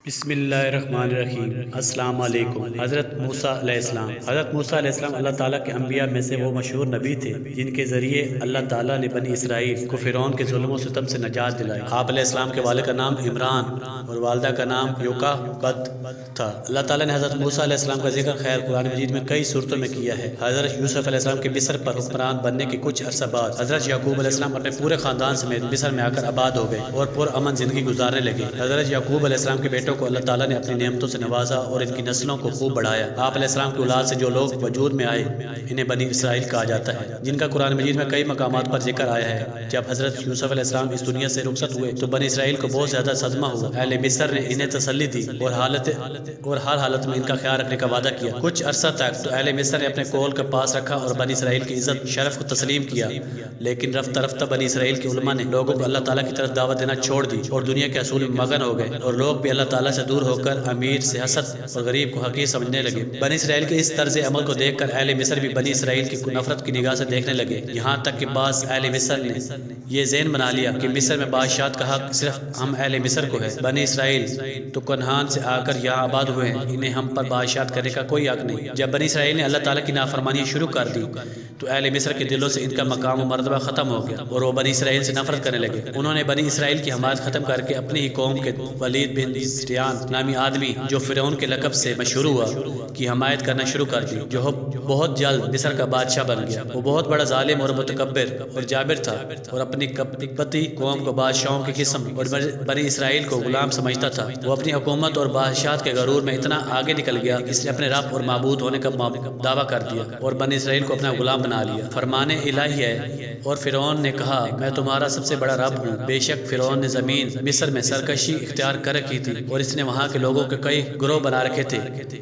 بسم اللہ الرحمن الرحیم۔ السلام علیکم۔ حضرت موسیٰ علیہ السلام اللہ تعالیٰ کے انبیاء میں سے وہ مشہور نبی تھے جن کے ذریعے اللہ تعالیٰ نے بنی اسرائیل کو فرعون کے ظلم و ستم سے نجات دلائی۔ آپ علیہ السلام کے والد کا نام عمران اور والدہ کا نام یوکابد تھا۔ اللہ تعالیٰ نے حضرت موسیٰ علیہ السلام کا ذکر خیر قرآن مجید میں کئی صورتوں میں کیا ہے۔ حضرت یوسف علیہ السلام کے مصر پر حکمران بننے کے کچھ عرصہ بعد حضرت یعقوب علیہ السلام اپنے پورے خاندان سمیت مصر میں آ کر آباد ہو گئے اور پرامن زندگی گزارنے لگے۔ حضرت یعقوب علیہ السلام کے بیٹوں کو اللہ تعالیٰ نے اپنی نعمتوں سے نوازا اور ان کی نسلوں کو خوب بڑھایا۔ آپ علیہ السلام کی اولاد سے جو لوگ وجود میں آئے انہیں بنی اسرائیل کہا جاتا ہے، جن کا قرآن مجید میں کئی مقامات پر ذکر آیا ہے۔ جب حضرت یوسف علیہ السلام اس دنیا سے رخصت ہوئے تو بنی اسرائیل کو بہت زیادہ صدمہ ہوا۔ اہل مصر نے انہیں تسلی دی اور ہر حالت میں ان کا خیال رکھنے کا وعدہ کیا۔ کچھ عرصہ تک تو اہل مصر نے اپنے قول کا پاس رکھا اور بنی اسرائیل کی عزت شرف کو تسلیم کیا، لیکن رفتہ رفتہ بنی اسرائیل کے علماء نے لوگوں کو اللہ تعالیٰ کی طرف دعوت دینا چھوڑ دی اور دنیا کے اصول میں مگن ہو گئے، اور لوگ بھی اللہ تعالیٰ سے دور ہو کر امیر سے حسد اور غریب کو حقیر سمجھنے لگے۔ بنی اسرائیل کے اس طرز عمل کو دیکھ کر اہل مصر بھی بنی اسرائیل کی نفرت کی نگاہ سے دیکھنے لگے، یہاں تک کہ بعض اہل مصر نے یہ ذہن بنا لیا کہ مصر میں بادشاہت کا حق صرف ہم اہل مصر کو ہے۔ بنی اسرائیل تو کنعان سے آ کر یہاں آباد ہوئے ہیں، انہیں ہم پر بادشاہت کرنے کا کوئی حق نہیں۔ جب بنی اسرائیل نے اللہ تعالیٰ کی نافرمانی شروع کر دی تو اہل مصر کے دلوں سے ان کا مقام و مرتبہ ختم ہو گیا اور وہ بنی اسرائیل سے نفرت کرنے لگے۔ انہوں نے بنی اسرائیل کی حمایت ختم کر کے اپنی ہی قوم کے ولید بن سٹیان نامی آدمی جو فرعون کے لقب سے مشہور ہوا کی حمایت کرنا شروع کر دی، جو بہت جلد مصر کا بادشاہ بن گیا۔ وہ بہت بڑا ظالم اور متکبر اور جابر تھا اور اپنی قبطی قوم کو بادشاہوں کی قسم اور بنی اسرائیل کو غلام سمجھتا تھا۔ وہ اپنی حکومت اور بادشاہت کے غرور میں اتنا آگے نکل گیا کہ اس نے اپنے رب اور معبود ہونے کا دعویٰ کر دیا اور بنی اسرائیل کو اپنا غلام بنا لیا۔ فرمان الہی ہے، اور فرعون نے کہا میں تمہارا سب سے بڑا رب ہوں۔ بے شک فرعون نے زمین مصر میں سرکشی اختیار کر رکھی تھی اور اس نے وہاں کے لوگوں کے کئی گروہ بنا رکھے تھے،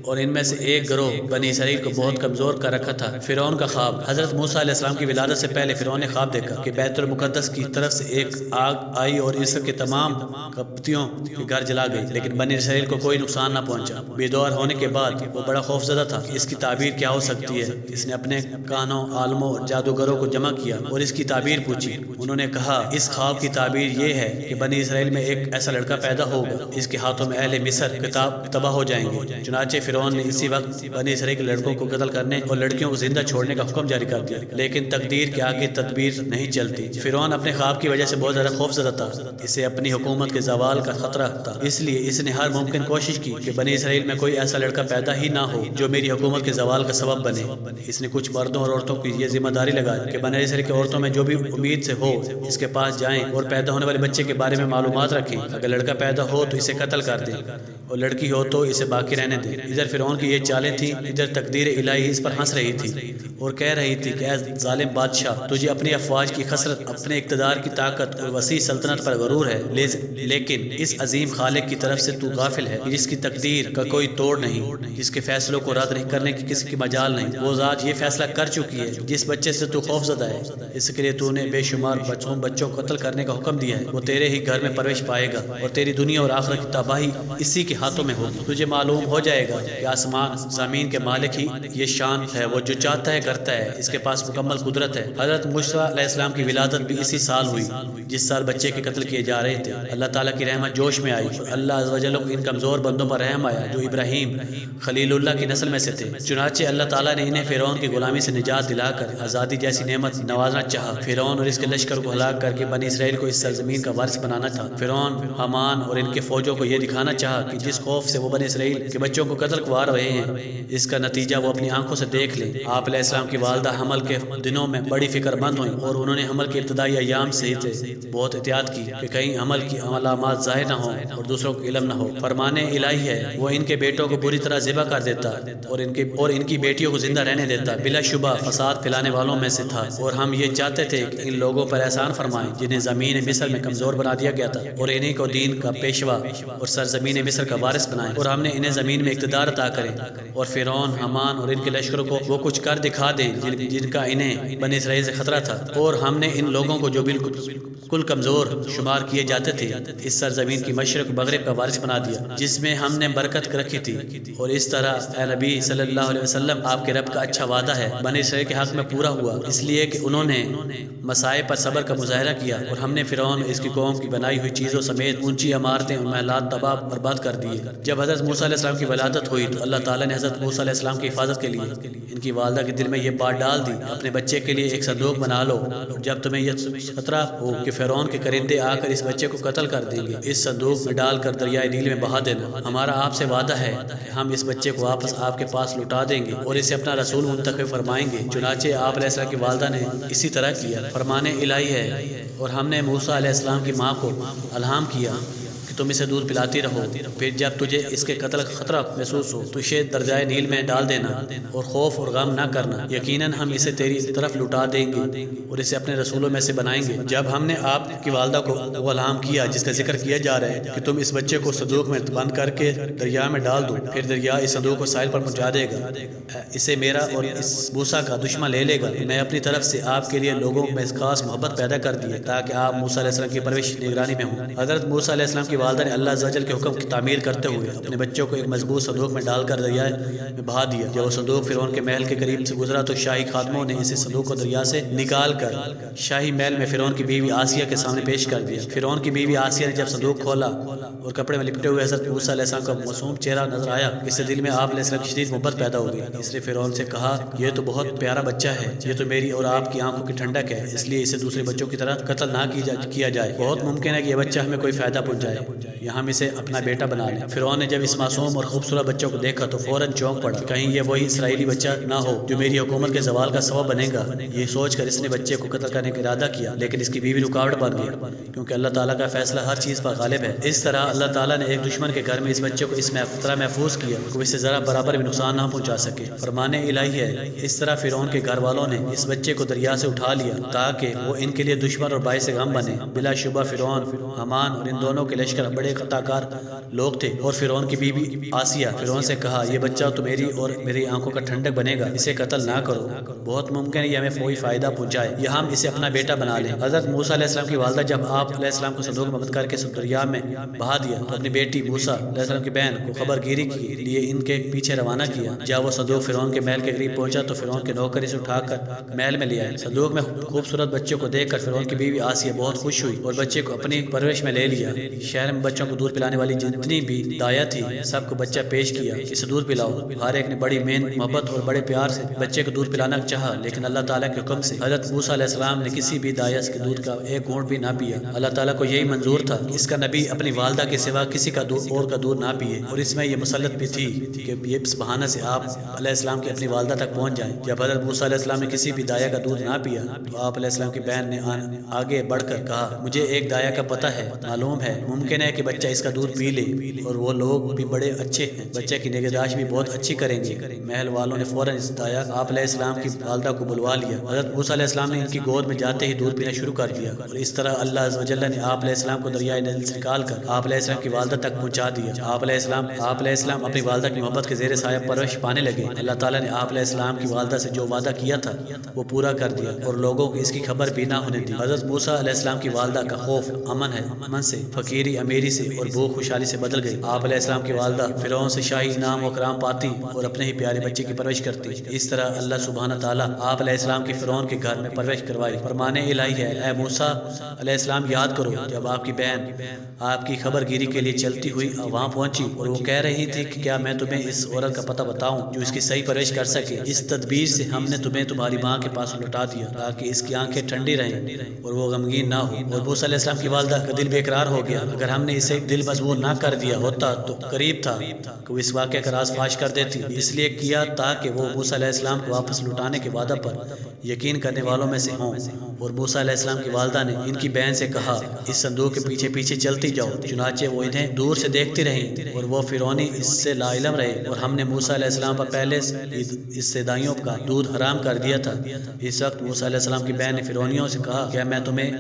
اور ان میں سے ایک گروہ بنی اسرائیل کو بہت کمزور کر رکھا تھا۔ فرعون کا خواب۔ حضرت موسیٰ علیہ السلام کی ولادت سے پہلے فرعون نے خواب دیکھا کہ بیت المقدس کی طرف سے ایک آگ آئی اور اس کے تمام قبطیوں کے گھر جلا گئی، لیکن بنی اسرائیل کو کوئی نقصان نہ پہنچا۔ بیدار ہونے کے بعد وہ بڑا خوف زدہ تھا کہ اس کی تعبیر کیا ہو سکتی ہے۔ اس نے اپنے کاہنوں، عالموں اور جادوگروں کو جمع کیا اور اس کی تعبیر پوچھی۔ انہوں نے کہا اس خواب کی تعبیر یہ ہے کہ بنی اسرائیل میں ایک ایسا لڑکا پیدا ہوگا، اس کے ہاتھوں میں اہل مصر تباہ ہو جائیں گے۔ چنانچہ فرعون نے اسی وقت بنی اسرائیل کے لڑکوں کو قتل کرنے اور لڑکیوں کو زندہ چھوڑنے کا حکم جاری کر دیا، لیکن تقدیر کے آگے تدبیر نہیں چلتی۔ فرعون اپنے خواب کی وجہ سے بہت زیادہ خوف زدہ تھا، اسے اپنی حکومت کے زوال کا خطرہ تھا، اس لیے اس نے ہر ممکن کوشش کی کہ بنی اسرائیل میں کوئی ایسا لڑکا پیدا ہی نہ ہو جو میری حکومت کے زوال کا سبب بنے۔ اس نے کچھ مردوں اور عورتوں کی یہ ذمہ داری لگائی کہ بنی اسرائیل کی عورتوں میں جو بھی امید سے ہو اس کے پاس جائیں اور پیدا ہونے والے بچے کے بارے میں معلومات رکھیں۔ اگر لڑکا پیدا ہو تو اسے قتل کر دیں اور لڑکی ہو تو اسے باقی رہنے دیں۔ ادھر فرعون کی یہ چالیں تھیں، ادھر تقدیر الہی اس پر ہنس رہی تھی اور کہہ رہی تھی کہ اے ظالم بادشاہ، تجھے اپنی افواج کی کثرت، اپنے اقتدار کی طاقت اور وسیع سلطنت پر غرور ہے، لیکن اس عظیم خالق کی طرف سے تو غافل ہے جس کی تقدیر کا کوئی توڑ نہیں، جس کے فیصلوں کو رد نہیں کرنے کی کسی کی مجال نہیں۔ وہ ذات یہ فیصلہ کر چکی ہے، جس بچے سے تو خوف زدہ ہے اس کے لیے تو نے بے شمار بچوں کو قتل کرنے کا حکم دیا ہے، وہ تیرے ہی گھر میں پرورش پائے گا اور تیری دنیا اور آخرت کی تباہی اسی کے ہاتھوں میں ہوگی۔ تجھے معلوم ہو جائے گا کہ آسمان زمین کے مالک ہی یہ شان ہے، وہ جو چاہتا ہے کرتا ہے، اس کے پاس مکمل قدرت ہے۔ حضرت موسیٰ علیہ السلام کی ولادت بھی اسی سال ہوئی جس سال بچے کے قتل کیے جا رہے تھے۔ اللہ تعالیٰ کی رحمت جوش میں آئی اور اللہ عز و جل کو ان کمزور بندوں پر رحم آیا جو ابراہیم خلیل اللہ کی نسل میں سے تھے۔ چنانچہ اللہ تعالیٰ نے انہیں فرعون کی غلامی سے نجات دلا کر آزادی جیسی نعمت نوازنا چاہا۔ فرعون اور اس کے لشکر کو ہلاک کر کے بنی اسرائیل کو اس سرزمین کا وارث بنانا تھا۔ فرعون، حامان اور ان کے فوجوں کو یہ دکھانا چاہا کہ جس خوف سے وہ بنی اسرائیل کے بچوں کو قتل کروا رہے ہیں، اس کا نتیجہ وہ اپنی آنکھوں سے دیکھ لیں۔ آپ علیہ السلام کی والدہ حمل کے دنوں میں بڑی فکر مند ہوئیں اور انہوں نے حمل کے ابتدائی ایام سے بہت احتیاط کی کہ کہیں حمل کی علامات ظاہر نہ ہوں اور دوسروں کو علم نہ ہو۔ فرمان الہی ہے، وہ ان کے بیٹوں کو بری طرح ذبح کر دیتا اور ان کی بیٹیوں کو زندہ رہنے دیتا۔ بلا شبہ فساد پھیلانے والوں میں سے تھا، اور ہم یہ چاہتے تھے کہ ان لوگوں پر احسان فرمائیں جنہیں زمین مصر میں کمزور بنا دیا گیا تھا، اور انہیں کو دین کا پیشوا اور سرزمین مصر کا وارث بنائیں، اور ہم نے انہیں زمین میں اقتدار عطا کریں، اور فرعون، حامان اور ان کے لشکروں کو وہ کچھ کر دکھا دیں جن کا انہیں بنی اسرائیل سے خطرہ تھا، اور ہم نے ان لوگوں کو جو بالکل کمزور شمار کیے جاتے تھے اس سرزمین کی مشرق مغرب کا وارث بنا دیا جس میں ہم نے برکت رکھی تھی۔ اور اس طرح اے نبی صلی اللہ علیہ وسلم، آپ کے رب کا اچھا وعدہ ہے بنی اسرائیل کے حق میں پورا ہوا، اس لیے کہ انہوں نے مسائب پر صبر کا مظاہرہ کیا، اور ہم نے فرعون اس کی قوم کی بنائی ہوئی چیزوں سمیت اونچی عمارتیں اور محلات تباہ باپ برباد کر دیے۔ جب حضرت موسیٰ علیہ السلام کی ولادت ہوئی تو اللہ تعالیٰ نے حضرت موسیٰ علیہ السلام کی حفاظت کے لیے ان کی والدہ کے دل میں یہ بات ڈال دی، اپنے بچے کے لیے ایک صندوق بنا لو، جب تمہیں یہ خطرہ ہو کہ فرعون کے کرندے آ کر اس بچے کو قتل کر دیں گے، اس صندوق میں ڈال کر دریائے نیل میں بہا دینا۔ ہمارا آپ سے وعدہ ہے کہ ہم اس بچے کو واپس آپ کے پاس لوٹا دیں گے اور اسے اپنا رسول منتخب فرمائیں گے۔ چنانچہ آپ علیہ السلام کی والدہ نے اسی طرح کیا۔ فرمان الہی ہے اور ہم نے موسیٰ علیہ السلام کی ماں کو الہام کیا کہ تم اسے دودھ پلاتی رہو، پھر جب تجھے اس کے قتل کا خطرہ محسوس ہو تو اسے دریائے نیل میں ڈال دینا اور خوف اور غم نہ کرنا، یقیناً ہم اسے تیری طرف لوٹا دیں گے اور اسے اپنے رسولوں میں سے بنائیں گے۔ جب ہم نے آپ کی والدہ کو وہ الہام کیا جس کا ذکر کیا جا رہا ہے کہ تم اس بچے کو صندوق میں بند کر کے دریا میں ڈال دو، پھر دریا اس صندوق کو ساحل پر پہنچا دے گا، اسے میرا اور اس موسیٰ کا دشمن لے لے گا، میں اپنی طرف سے آپ کے لیے لوگوں میں خاص محبت پیدا کر دی ہے تاکہ آپ موسیٰ علیہ السلام کی پرورش نگرانی میں ہوں۔ حضرت موسیٰ علیہ السلام کی والدہ نے اللہ عز و جل کے حکم کی تعمیر کرتے ہوئے اپنے بچوں کو ایک مضبوط صندوق میں ڈال کر دریا میں بہا دیا۔ جب وہ صندوق فرعون کے محل کے قریب سے گزرا تو شاہی خادموں نے اسے صندوق کو دریا سے نکال کر شاہی محل میں فرعون کی بیوی آسیہ کے سامنے پیش کر دیا۔ فرعون کی بیوی آسیہ نے جب صندوق کھولا اور کپڑے میں لپٹے ہوئے حضرت موسیٰ علیہ السلام کا معصوم چہرہ نظر آیا، اس سے دل میں آپ علیہ السلام کی شدید محبت پیدا ہو گئی۔ اس نے فرعون سے کہا، یہ تو بہت پیارا بچہ ہے، یہ تو میری اور آپ کی آنکھوں کی ٹھنڈک ہے، اس لیے اسے دوسرے بچوں کی طرح قتل نہ کیا جائے، بہت ممکن ہے کہ یہ بچہ ہمیں کوئی فائدہ پہنچائے، یا ہم اسے اپنا بیٹا بنا لیں۔ فرعون نے جب اس معصوم اور خوبصورت بچوں کو دیکھا تو فوراً چونک پڑا، کہیں یہ وہی اسرائیلی بچہ نہ ہو جو میری حکومت کے زوال کا سبب بنے گا۔ یہ سوچ کر اس نے بچے کو قتل کرنے کا ارادہ کیا، لیکن اس کی بیوی رکاوٹ بن گئی کیونکہ اللہ تعالیٰ کا فیصلہ ہر چیز پر غالب ہے۔ اس طرح اللہ تعالیٰ نے ایک دشمن کے گھر میں اس بچے کو اس طرح محفوظ کیا کہ وہ اسے ذرا برابر بھی نقصان نہ پہنچا سکے۔ فرمان الہی ہے، اس طرح فرعون کے گھر والوں نے اس بچے کو دریا سے اٹھا لیا تاکہ وہ ان کے لیے دشمن اور باعث غم بنے۔ بلا شبہ فرعون، حامان اور ان دونوں کے لشکر بڑے خطاکار لوگ تھے، اور فرعون کی بیوی آسیہ فرعون سے کہا، یہ بچہ تو میری اور میری آنکھوں کا ٹھنڈک بنے گا، اسے قتل نہ کرو، بہت ممکن ہے یہ ہمیں کوئی فائدہ پہنچائے یا ہم اسے اپنا بیٹا بنا لیں۔ حضرت موسیٰ علیہ السلام کی والدہ جب آپ علیہ السلام کو صندوق میں بند کر کے دریا میں بہا دیا تو اپنی بیٹی موسیٰ علیہ السلام کی بہن کو خبر گیری کے لیے ان کے پیچھے روانہ کیا۔ جب وہ صندوق فرعون کے محل کے قریب پہنچا تو فرعون کے نوکر اسے اٹھا کر محل میں لے آئے۔ صندوق میں خوبصورت بچے کو دیکھ کر فرعون کی بیوی آسیہ بہت خوش ہوئی اور بچے کو اپنی پرورش میں لے لیا۔ شہر میں بچوں کو دودھ پلانے والی جتنی بھی دایا تھی سب کو بچہ پیش کیا، اسے دودھ پلاؤ۔ ہر ایک نے بڑی محبت اور بڑے پیار سے بچے کو دودھ پلانا چاہا، لیکن اللہ تعالیٰ کے حکم سے حضرت موسیٰ علیہ السلام نے کسی بھی دایا کے دودھ کا ایک گھونٹ بھی نہ پیا۔ اللہ تعالیٰ کو یہی منظور تھا کہ اس کا نبی اپنی والدہ کے سوا کسی کا اور کا دودھ نہ پیے، اور اس میں یہ مسلط بھی تھی کہ یہ اس بہانے سے آپ علیہ السلام کی اپنی والدہ تک پہنچ جائیں۔ جب حضرت موسیٰ علیہ السلام نے کسی بھی دایا کا دودھ نہ پیا تو آپ علیہ السلام کی بہن نے آگے بڑھ کر کہا، مجھے ایک دایا کا پتہ ہے، معلوم ہے، ممکن ہے کہ بچہ اس کا دودھ پی لے، اور وہ لوگ بھی بڑے اچھے ہیں، بچے کی نگہداشت بھی بہت اچھی کریں گے۔ محل والوں نے فوراً اس دایا آپ علیہ السلام کی والدہ کو بلوا لیا۔ حضرت موسیٰ علیہ السلام نے ان کی گود میں جاتے ہی دودھ پینا شروع کر دیا، اور اس طرح اللہ عز و جل نے آپ علیہ السلام کو دریائے نیل سے نکال کر آپ علیہ السلام کی والدہ تک پہنچا دیا۔ آپ علیہ السلام اپنی والدہ کی محبت کے زیر سایہ پرورش پانے لگے۔ اللہ تعالیٰ نے آپ علیہ السلام کی والدہ سے جو وعدہ کیا تھا وہ پورا کر دیا اور لوگوں کو اس کی خبر بھی نہ ہونے دی۔ حضرت موسیٰ علیہ السلام کی والدہ کا خوف امن سے، فقیری امیری سے اور بھوک خوشحالی سے بدل گئی۔ آپ علیہ السلام کی والدہ فرعون سے شاہی انعام و کرام پاتی اور اپنے ہی پیارے بچے کی پرورش کرتی۔ اس طرح اللہ سبحانہ تعالیٰ آپ علیہ السلام کی فرعون کے گھر میں پرورش کروائی۔ فرمان الہی ہے، اے موسیٰ علیہ السلام یاد کرو جب آپ کی بہن آپ کی خبر گیری کے لیے چلتی ہوئی وہاں پہنچی اور وہ کہہ رہی تھی کہ کیا میں تمہیں اس عورت کا پتہ بتاؤں جو اس کی صحیح پرورش کر سکے۔ اس تدبیر سے ہم نے تمہیں تمہاری ماں کے پاس لوٹا دیا تاکہ اس کی آنکھیں ٹھنڈی رہیں اور وہ غمگین نہ ہو۔ اور موسیٰ علیہ السلام کی والدہ کا دل بے قرار ہو گیا۔ اگر ہم نے اسے دل مضبوط نہ کر دیا ہوتا تو قریب تھا کہ وہ اس واقعے کا راز فاش کر دیتی، اس لیے کیا تاکہ وہ موسیٰ علیہ السلام کو واپس لوٹانے کے وعدہ پر یقین کرنے والوں میں سے ہوں۔ اور موسیٰ علیہ السلام کی والدہ نے ان کی بہن سے کہا، اس صندوق کے پیچھے پیچھے چلتی جاؤ۔ چنانچہ وہ انہیں دور سے دیکھتی رہیں اور وہ فرعونی اس سے لا علم رہے، اور ہم نے موسیٰ علیہ السلام پر پہلے اس سے دائیوں کا دودھ حرام کر دیا تھا۔ اس وقت موسیٰ علیہ السلام کی بہن نے فرعونیوں سے کہا، کیا میں تمہیں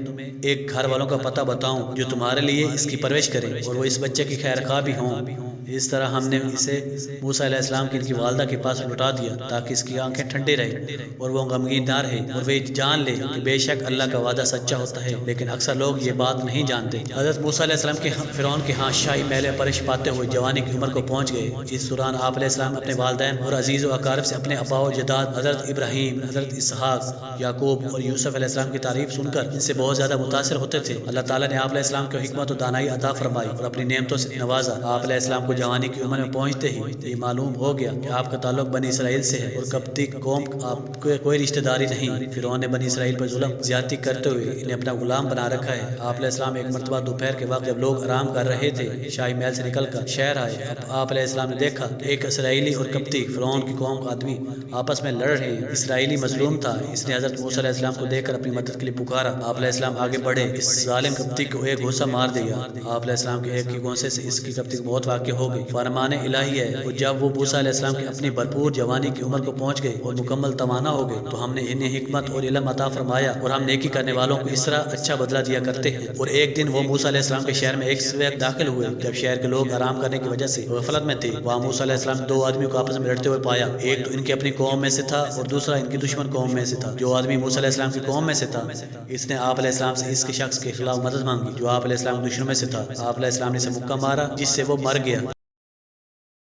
ایک گھر والوں کا پتہ بتاؤں جو تمہارے لیے اس کی پرورش کریں اور وہ اس بچے کی خیر خواہ بھی ہوں۔ اس طرح ہم نے اسے موسیٰ علیہ السلام کی ان کی والدہ کے پاس لوٹا دیا تاکہ اس کی آنکھیں ٹھنڈی رہیں اور وہ غمگین نہ رہے اور وہ جان لے کہ بے شک اللہ کا وعدہ سچا ہوتا ہے، لیکن اکثر لوگ یہ بات نہیں جانتے۔ حضرت موسیٰ علیہ السلام کے فرعون کے ہاں شاہی محل پرش پاتے ہوئے جوانی کی عمر کو پہنچ گئے۔ اس دوران آپ علیہ السلام اپنے والدین اور عزیز و اقارب سے اپنے ابا و جداد حضرت ابراہیم، حضرت اسحاق، یعقوب اور یوسف علیہ السلام کی تعریف سن کر ان سے بہت زیادہ متاثر ہوتے تھے۔ اللہ تعالیٰ نے آپ علیہ السلام کو حکمت و دانائی عطا فرمائی اور اپنی نعمتوں سے نوازا۔ آپ علیہ السلام کو جوانی کی عمر میں پہنچتے ہی یہ معلوم ہو گیا کہ آپ کا تعلق بنی اسرائیل سے ہے اور قبطی قوم آپ کو کوئی رشتہ داری نہیں۔ فرعون نے بنی اسرائیل پر ظلم زیادتی کرتے ہوئے انہیں اپنا غلام بنا رکھا ہے۔ آپ علیہ السلام ایک مرتبہ دوپہر کے وقت جب لوگ آرام کر رہے تھے شاہی محل سے نکل کر شہر آئے۔ اب آپ علیہ السلام نے دیکھا کہ ایک اسرائیلی اور قبطی فرعون کی قوم کا آدمی آپس میں لڑ رہے ہیں۔ اسرائیلی مظلوم تھا، اس نے حضرت موسیٰ علیہ السلام کو دیکھ کر اپنی مدد کے لیے پکارا۔ آپ علیہ السلام آگے بڑھے، اس ظالم قبطی کو ایک گھوسا مار دیا۔ آپ علیہ السلام کے ایک ہی گھوسے سے اس کی قبطی کو بہت واقع ہو گئی۔ فرمان الہی ہے، اور جب وہ موسیٰ علیہ السلام کی اپنی بھرپور جوانی کی عمر کو پہنچ گئے اور مکمل توانا ہو گئے تو ہم نے انہیں حکمت اور علم عطا فرمایا، اور ہم نیکی کرنے والوں کو اس طرح اچھا بدلہ دیا کرتے ہیں۔ اور ایک دن وہ موسیٰ علیہ السلام کے شہر میں ایک وقت داخل ہوئے جب شہر کے لوگ آرام کرنے کی وجہ سے غفلت میں تھے۔ وہاں موسیٰ علیہ السلام دو آدمیوں کو آپس میں لڑتے ہوئے پایا، ایک تو ان کی اپنی قوم میں سے تھا اور دوسرا ان کی دشمن قوم میں سے تھا۔ جو آدمی موسیٰ علیہ السلام کی قوم میں سے تھا اس نے آپ علیہ السلام سے اس کے شخص کے خلاف مدد مانگی جو آپ علیہ السلام کے دشمن میں سے تھا۔ آپ علیہ السلام نے اسے مکہ مارا جس سے وہ مر گیا۔